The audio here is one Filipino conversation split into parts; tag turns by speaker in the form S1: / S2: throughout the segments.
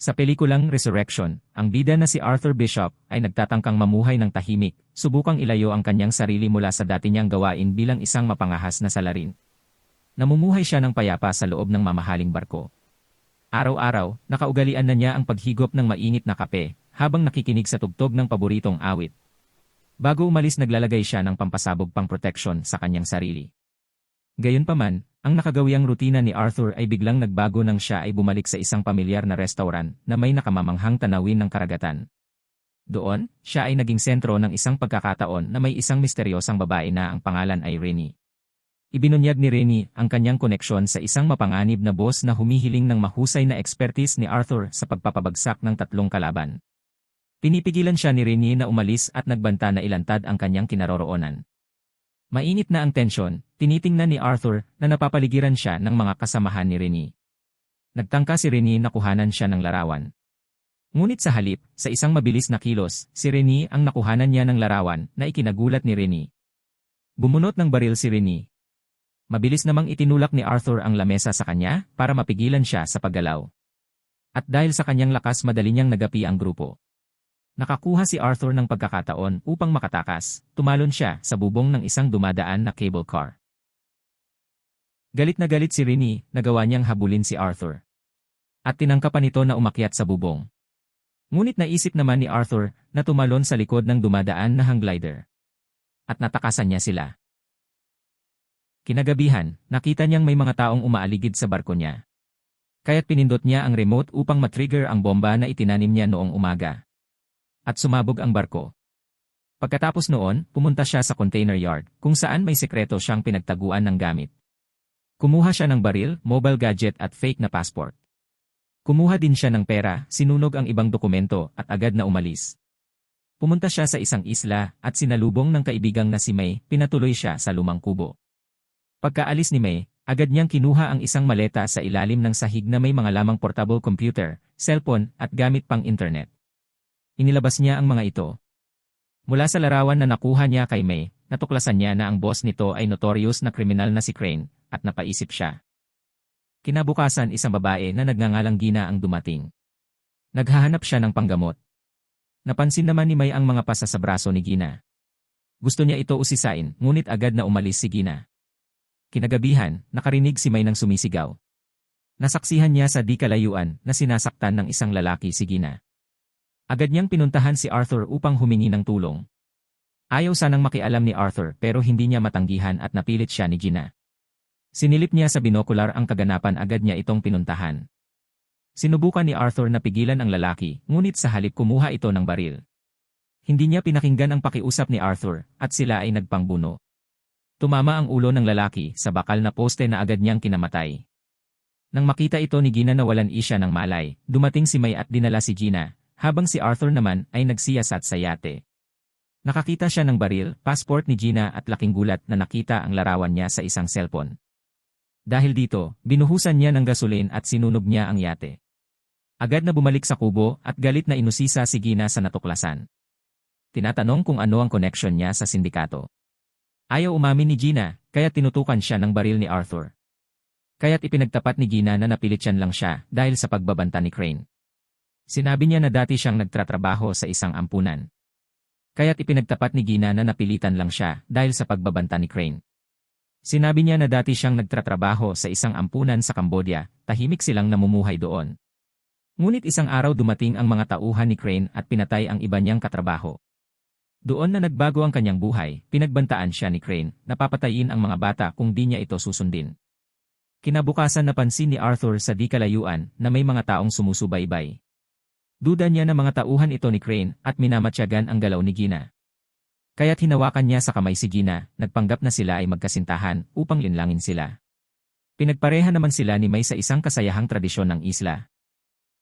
S1: Sa pelikulang Resurrection, ang bida na si Arthur Bishop ay nagtatangkang mamuhay ng tahimik, subukang ilayo ang kanyang sarili mula sa dati niyang gawain bilang isang mapangahas na salarin. Namumuhay siya ng payapa sa loob ng mamahaling barko. Araw-araw, nakaugalian na niya ang paghigop ng mainit na kape, habang nakikinig sa tugtog ng paboritong awit. Bago umalis naglalagay siya ng pampasabog pang proteksyon sa kanyang sarili. Gayunpaman, ang nakagawiang rutina ni Arthur ay biglang nagbago nang siya ay bumalik sa isang pamilyar na restaurant na may nakamamanghang tanawin ng karagatan. Doon, siya ay naging sentro ng isang pagkakataon na may isang misteryosang babae na ang pangalan ay Rennie. Ibinunyag ni Rennie ang kanyang koneksyon sa isang mapanganib na boss na humihiling ng mahusay na expertise ni Arthur sa pagpapabagsak ng 3 kalaban. Pinipigilan siya ni Rennie na umalis at nagbanta na ilantad ang kanyang kinaroroonan. Mainit na ang tensyon, tinitingnan ni Arthur na napapaligiran siya ng mga kasamahan ni Rennie. Nagtangka si Rennie na kuhanan siya ng larawan. Ngunit sa halip, sa isang mabilis na kilos, si Rennie ang nakuhanan niya ng larawan na ikinagulat ni Rennie. Bumunot ng baril si Rennie. Mabilis namang itinulak ni Arthur ang lamesa sa kanya para mapigilan siya sa paggalaw. At dahil sa kanyang lakas madali niyang nagapi ang grupo. Nakakuha si Arthur ng pagkakataon upang makatakas, tumalon siya sa bubong ng isang dumadaan na cable car. Galit na galit si Rennie, nagawa niyang habulin si Arthur. At tinangkapan nito na umakyat sa bubong. Ngunit naisip naman ni Arthur na tumalon sa likod ng dumadaan na hang glider. At natakasan niya sila. Kinagabihan, nakita niyang may mga taong umaaligid sa barko niya. Kaya't pinindot niya ang remote upang matrigger ang bomba na itinanim niya noong umaga. At sumabog ang barko. Pagkatapos noon, pumunta siya sa container yard, kung saan may sekreto siyang pinagtaguan ng gamit. Kumuha siya ng baril, mobile gadget at fake na passport. Kumuha din siya ng pera, sinunog ang ibang dokumento at agad na umalis. Pumunta siya sa isang isla at sinalubong ng kaibigang na si May, pinatuloy siya sa lumang kubo. Pagkaalis ni May, agad niyang kinuha ang isang maleta sa ilalim ng sahig na may mga lamang portable computer, cellphone at gamit pang internet. Inilabas niya ang mga ito. Mula sa larawan na nakuha niya kay May, natuklasan niya na ang boss nito ay notorious na kriminal na si Crane, at napaisip siya. Kinabukasan isang babae na nagngangalang Gina ang dumating. Naghahanap siya ng panggamot. Napansin naman ni May ang mga pasa sa braso ni Gina. Gusto niya ito usisain, ngunit agad na umalis si Gina. Kinagabihan, nakarinig si May ng sumisigaw. Nasaksihan niya sa di kalayuan na sinasaktan ng isang lalaki si Gina. Agad niyang pinuntahan si Arthur upang humingi ng tulong. Ayaw sanang makialam ni Arthur pero hindi niya matanggihan at napilit siya ni Gina. Sinilip niya sa binokular ang kaganapan, agad niya itong pinuntahan. Sinubukan ni Arthur na pigilan ang lalaki, ngunit sa halip kumuha ito ng baril. Hindi niya pinakinggan ang pakiusap ni Arthur at sila ay nagpangbuno. Tumama ang ulo ng lalaki sa bakal na poste na agad niyang kinamatay. Nang makita ito ni Gina na walan siya ng malay, dumating si May at dinala si Gina. Habang si Arthur naman ay nagsiyasat sa yate. Nakakita siya ng baril, passport ni Gina at laking gulat na nakita ang larawan niya sa isang cellphone. Dahil dito, binuhusan niya ng gasolin at sinunog niya ang yate. Agad na bumalik sa kubo at galit na inusisa si Gina sa natuklasan. Tinatanong kung ano ang connection niya sa sindikato. Ayaw umamin ni Gina, kaya tinutukan siya ng baril ni Arthur. Kaya't ipinagtapat ni Gina na napilitsyan lang siya dahil sa pagbabanta ni Crane. Sinabi niya na dati siyang nagtratrabaho sa isang ampunan. Kaya't ipinagtapat ni Gina na napilitan lang siya dahil sa pagbabanta ni Crane. Sinabi niya na dati siyang nagtratrabaho sa isang ampunan sa Cambodia, tahimik silang namumuhay doon. Ngunit isang araw dumating ang mga tauhan ni Crane at pinatay ang iba niyang katrabaho. Doon na nagbago ang kanyang buhay, pinagbantaan siya ni Crane na papatayin ang mga bata kung di niya ito susundin. Kinabukasan napansin ni Arthur sa di kalayuan na may mga taong sumusubaybay. Duda niya na mga tauhan ito ni Crane at minamatyagan ang galaw ni Gina. Kaya't hinawakan niya sa kamay si Gina, nagpanggap na sila ay magkasintahan upang linlangin sila. Pinagpareha naman sila ni May sa isang kasayahang tradisyon ng isla.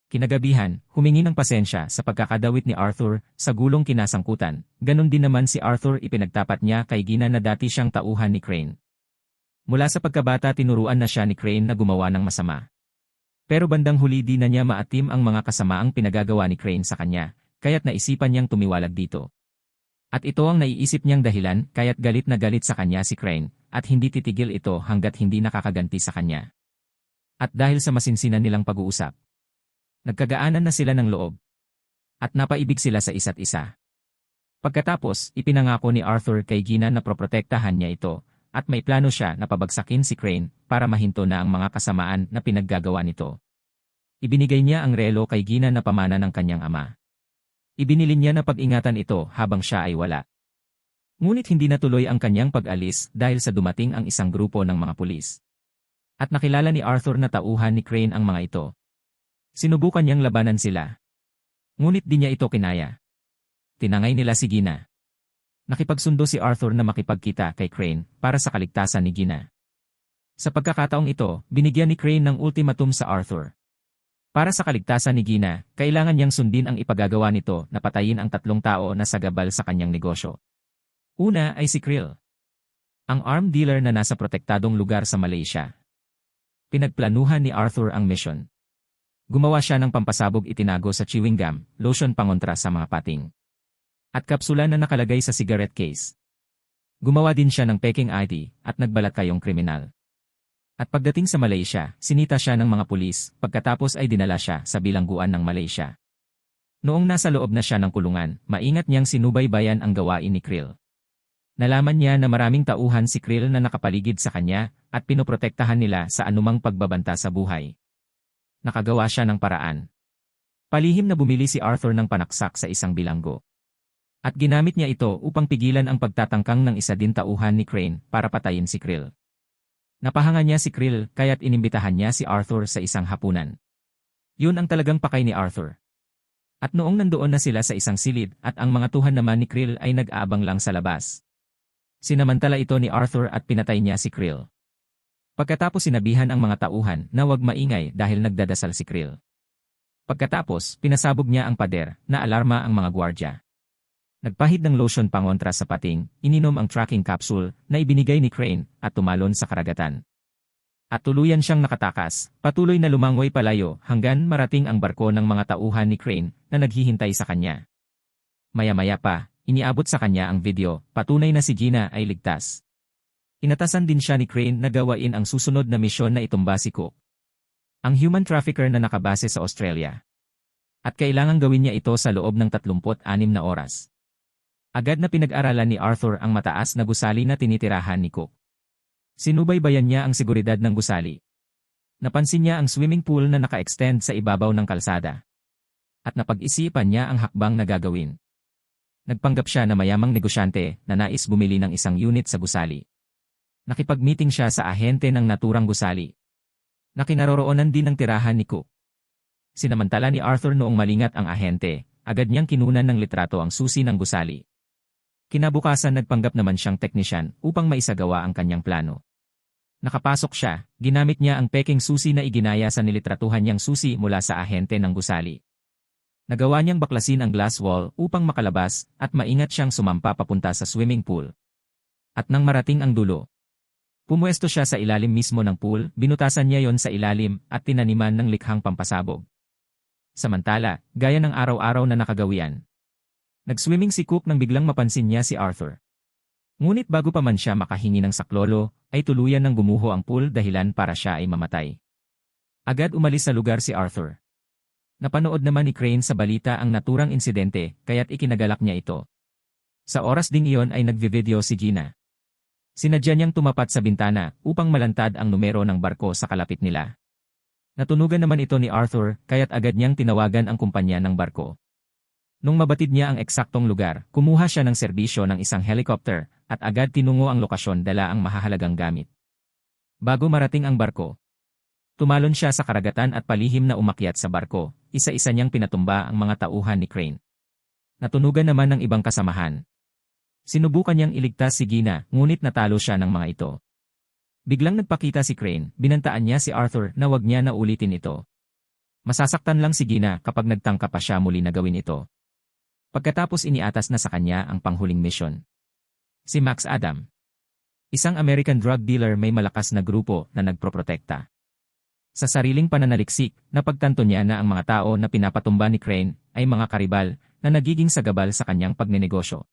S1: Kinagabihan, humingi ng pasensya sa pagkakadawit ni Arthur sa gulong kinasangkutan, ganon din naman si Arthur ipinagtapat niya kay Gina na dati siyang tauhan ni Crane. Mula sa pagkabata tinuruan na siya ni Crane na gumawa ng masama. Pero bandang huli di na niya maatim ang mga kasamaang pinagagawa ni Crane sa kanya, kaya't naisipan niyang tumiwalag dito. At ito ang naiisip niyang dahilan kaya't galit na galit sa kanya si Crane, at hindi titigil ito hanggat hindi nakakaganti sa kanya. At dahil sa masinsinan nilang pag-uusap. Nagkagaanan na sila ng loob. At napaibig sila sa isa't isa. Pagkatapos, ipinangako ni Arthur kay Gina na proprotektahan niya ito, at may plano siya na pabagsakin si Crane para mahinto na ang mga kasamaan na pinaggagawa nito. Ibinigay niya ang relo kay Gina na pamana ng kanyang ama. Ibinilin niya na pag-ingatan ito habang siya ay wala. Ngunit hindi natuloy ang kanyang pag-alis dahil sa dumating ang isang grupo ng mga pulis. At nakilala ni Arthur na tauhan ni Crane ang mga ito. Sinubukan niyang labanan sila. Ngunit di niya ito kinaya. Tinangay nila si Gina. Nakipagsundo si Arthur na makipagkita kay Crane para sa kaligtasan ni Gina. Sa pagkakataong ito, binigyan ni Crane ng ultimatum sa Arthur. Para sa kaligtasan ni Gina, kailangan niyang sundin ang ipagagawa nito na patayin ang 3 tao na sagabal sa kanyang negosyo. Una ay si Krill, ang arm dealer na nasa protektadong lugar sa Malaysia. Pinagplanuhan ni Arthur ang mission. Gumawa siya ng pampasabog itinago sa chewing gum, lotion pangontra sa mga pating, at kapsula na nakalagay sa cigarette case. Gumawa din siya ng peking ID at nagbalat kayong kriminal. At pagdating sa Malaysia, sinita siya ng mga pulis, pagkatapos ay dinala siya sa bilangguan ng Malaysia. Noong nasa loob na siya ng kulungan, maingat niyang sinubaybayan ang gawain ni Krill. Nalaman niya na maraming tauhan si Krill na nakapaligid sa kanya at pinoprotektahan nila sa anumang pagbabanta sa buhay. Nakagawa siya ng paraan. Palihim na bumili si Arthur ng panaksak sa isang bilanggo. At ginamit niya ito upang pigilan ang pagtatangkang ng isa din tauhan ni Crane para patayin si Krill. Napahanga niya si Krill kaya't inimbitahan niya si Arthur sa isang hapunan. Yun ang talagang pakay ni Arthur. At noong nandoon na sila sa isang silid at ang mga tuhan naman ni Krill ay nag-aabang lang sa labas. Sinamantala ito ni Arthur at pinatay niya si Krill. Pagkatapos sinabihan ang mga tauhan na huwag maingay dahil nagdadasal si Krill. Pagkatapos, pinasabog niya ang pader na alarma ang mga gwardya. Nagpahid ng lotion pangontra sa pating, ininom ang tracking capsule na ibinigay ni Crane at tumalon sa karagatan. At tuluyan siyang nakatakas, patuloy na lumangoy palayo hanggang marating ang barko ng mga tauhan ni Crane na naghihintay sa kanya. Maya-maya pa, iniabot sa kanya ang video, patunay na si Gina ay ligtas. Inatasan din siya ni Crane na gawain ang susunod na misyon na itumba si Cook, ang human trafficker na nakabase sa Australia. At kailangang gawin niya ito sa loob ng 36 na oras. Agad na pinag-aralan ni Arthur ang mataas na gusali na tinitirahan ni Cook. Sinubaybayan niya ang seguridad ng gusali. Napansin niya ang swimming pool na naka-extend sa ibabaw ng kalsada. At napag-isipan niya ang hakbang na gagawin. Nagpanggap siya na mayamang negosyante na nais bumili ng isang unit sa gusali. Nakipag-meeting siya sa ahente ng naturang gusali, na kinaroroonan din ng tirahan ni Cook. Sinamantala ni Arthur noong malingat ang ahente, agad niyang kinunan ng litrato ang susi ng gusali. Kinabukasan nagpanggap naman siyang teknisyan upang maisagawa ang kanyang plano. Nakapasok siya, ginamit niya ang peking susi na iginaya sa nilitratuhan niyang susi mula sa ahente ng gusali. Nagawa niyang baklasin ang glass wall upang makalabas at maingat siyang sumampa papunta sa swimming pool. At nang marating ang dulo, pumuesto siya sa ilalim mismo ng pool, binutasan niya yon sa ilalim at tinaniman ng likhang pampasabog. Samantala, gaya ng araw-araw na nakagawian, nag-swimming si Cook nang biglang mapansin niya si Arthur. Ngunit bago pa man siya makahingi ng saklolo, ay tuluyan ng gumuho ang pool dahilan para siya ay mamatay. Agad umalis sa lugar si Arthur. Napanood naman ni Crane sa balita ang naturang insidente kaya't ikinagalak niya ito. Sa oras ding iyon ay nagvi-video si Gina. Sinadya niyang tumapat sa bintana upang malantad ang numero ng barko sa kalapit nila. Natunugan naman ito ni Arthur kaya't agad niyang tinawagan ang kumpanya ng barko. Nung mabatid niya ang eksaktong lugar, kumuha siya ng serbisyo ng isang helicopter at agad tinungo ang lokasyon dala ang mahahalagang gamit. Bago marating ang barko, tumalon siya sa karagatan at palihim na umakyat sa barko, isa-isa niyang pinatumba ang mga tauhan ni Crane. Natunugan naman ng ibang kasamahan. Sinubukan niyang iligtas si Gina, ngunit natalo siya ng mga ito. Biglang nagpakita si Crane, binantaan niya si Arthur na wag niya na ulitin ito. Masasaktan lang si Gina kapag nagtangka pa siya muli na gawin ito. Pagkatapos iniatas na sa kanya ang panghuling misyon. Si Max Adam, isang American drug dealer may malakas na grupo na nagproprotekta. Sa sariling pananaliksik, napagtanto niya na ang mga tao na pinapatumba ni Crane ay mga karibal na nagiging sagabal sa kanyang pagnenegosyo.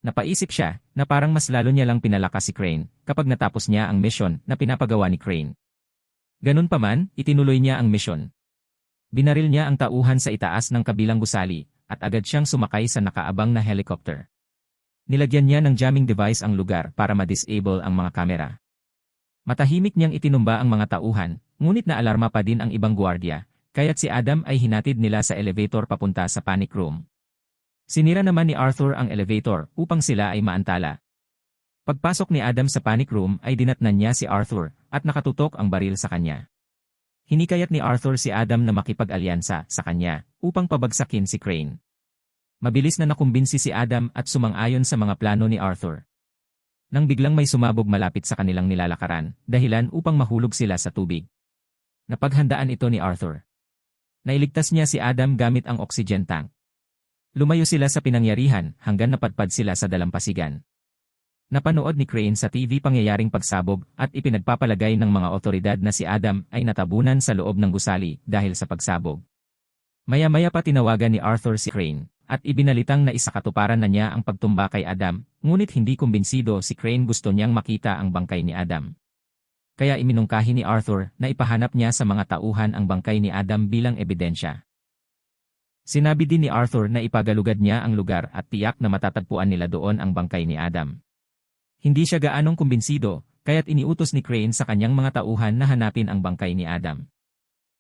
S1: Napaisip siya na parang mas lalo niya lang pinalakas si Crane kapag natapos niya ang misyon na pinapagawa ni Crane. Ganun pa man, itinuloy niya ang misyon. Binaril niya ang tauhan sa itaas ng kabilang gusali, at agad siyang sumakay sa nakaabang na helicopter. Nilagyan niya ng jamming device ang lugar para ma-disable ang mga kamera. Matahimik niyang itinumba ang mga tauhan, ngunit naalarma pa din ang ibang gwardiya, kaya't si Adam ay hinatid nila sa elevator papunta sa panic room. Sinira naman ni Arthur ang elevator upang sila ay maantala. Pagpasok ni Adam sa panic room ay dinatnan niya si Arthur at nakatutok ang baril sa kanya. Hinikayat ni Arthur si Adam na makipag-alyansa sa kanya upang pabagsakin si Crane. Mabilis na nakumbinsi si Adam at sumang-ayon sa mga plano ni Arthur. Nang biglang may sumabog malapit sa kanilang nilalakaran, dahilan upang mahulog sila sa tubig. Napaghandaan ito ni Arthur. Nailigtas niya si Adam gamit ang oxygen tank. Lumayo sila sa pinangyarihan hanggang napadpad sila sa dalampasigan. Napanood ni Crane sa TV pangyayaring pagsabog at ipinagpapalagay ng mga otoridad na si Adam ay natabunan sa loob ng gusali dahil sa pagsabog. Maya-maya pa tinawagan ni Arthur si Crane at ibinalitang na isakatuparan na niya ang pagtumba kay Adam, ngunit hindi kumbinsido si Crane gusto niyang makita ang bangkay ni Adam. Kaya iminungkahi ni Arthur na ipahanap niya sa mga tauhan ang bangkay ni Adam bilang ebidensya. Sinabi din ni Arthur na ipagalugad niya ang lugar at tiyak na matatagpuan nila doon ang bangkay ni Adam. Hindi siya gaanong kumbinsido, kaya't iniutos ni Crane sa kanyang mga tauhan na hanapin ang bangkay ni Adam.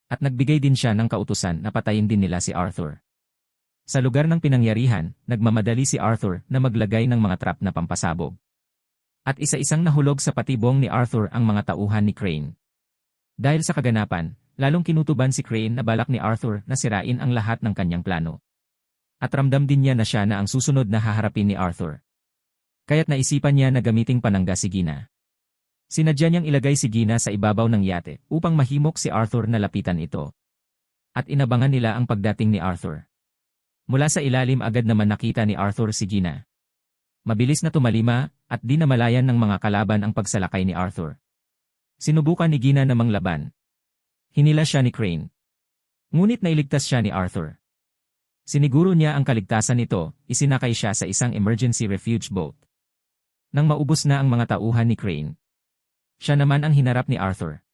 S1: At nagbigay din siya ng kautusan na patayin din nila si Arthur. Sa lugar ng pinangyarihan, nagmamadali si Arthur na maglagay ng mga trap na pampasabog. At isa-isang nahulog sa patibong ni Arthur ang mga tauhan ni Crane. Dahil sa kaganapan, lalong kinutuban si Crane na balak ni Arthur na sirain ang lahat ng kanyang plano. At ramdam din niya na siya na ang susunod na haharapin ni Arthur. Kaya't naisipan niya na gamiting panangga si Gina. Sinadya niyang ilagay si Gina sa ibabaw ng yate upang mahimok si Arthur na lapitan ito. At inabangan nila ang pagdating ni Arthur. Mula sa ilalim agad naman nakita ni Arthur si Gina. Mabilis na tumalima at di namalayan ng mga kalaban ang pagsalakay ni Arthur. Sinubukan ni Gina na manglaban. Hinila siya ni Crane. Ngunit nailigtas siya ni Arthur. Siniguro niya ang kaligtasan nito, isinakay siya sa isang emergency refuge boat. Nang maubos na ang mga tauhan ni Crane, siya naman ang hinarap ni Arthur.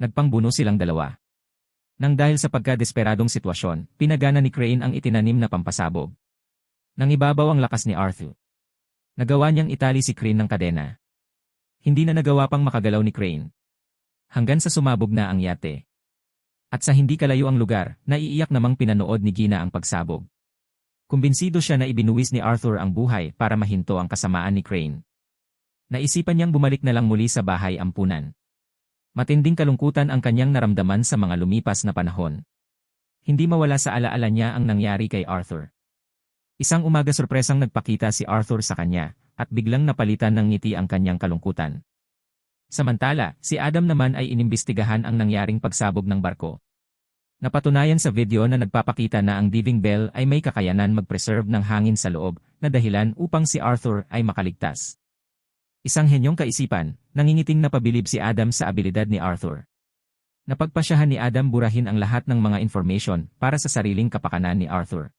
S1: Nagpangbuno silang dalawa. Nang dahil sa pagkadesperadong sitwasyon, pinagana ni Crane ang itinanim na pampasabog. Nang ibabaw ang lakas ni Arthur, nagawa niyang itali si Crane ng kadena. Hindi na nagawa pang makagalaw ni Crane. Hanggang sa sumabog na ang yate. At sa hindi kalayo ang lugar, naiiyak namang pinanood ni Gina ang pagsabog. Kumbinsido siya na ibinuwis ni Arthur ang buhay para mahinto ang kasamaan ni Crane. Naisipan niyang bumalik na lang muli sa bahay ampunan. Matinding kalungkutan ang kanyang naramdaman sa mga lumipas na panahon. Hindi mawala sa alaala niya ang nangyari kay Arthur. Isang umaga sorpresang nagpakita si Arthur sa kanya, at biglang napalitan ng ngiti ang kanyang kalungkutan. Samantala, si Adam naman ay inimbestigahan ang nangyaring pagsabog ng barko. Napatunayan sa video na nagpapakita na ang diving bell ay may kakayanan mag-preserve ng hangin sa loob, na dahilan upang si Arthur ay makaligtas. Isang henyong kaisipan, nangingiting napabilib si Adam sa abilidad ni Arthur. Napagpasyahan ni Adam burahin ang lahat ng mga information para sa sariling kapakanan ni Arthur.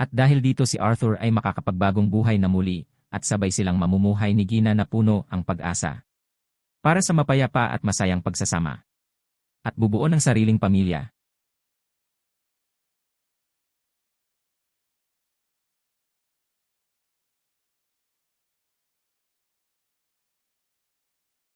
S1: At dahil dito si Arthur ay makakapagbagong buhay na muli, at sabay silang mamumuhay ni Gina na puno ang pag-asa. Para sa mapayapa at masayang pagsasama. At bubuo ng sariling pamilya.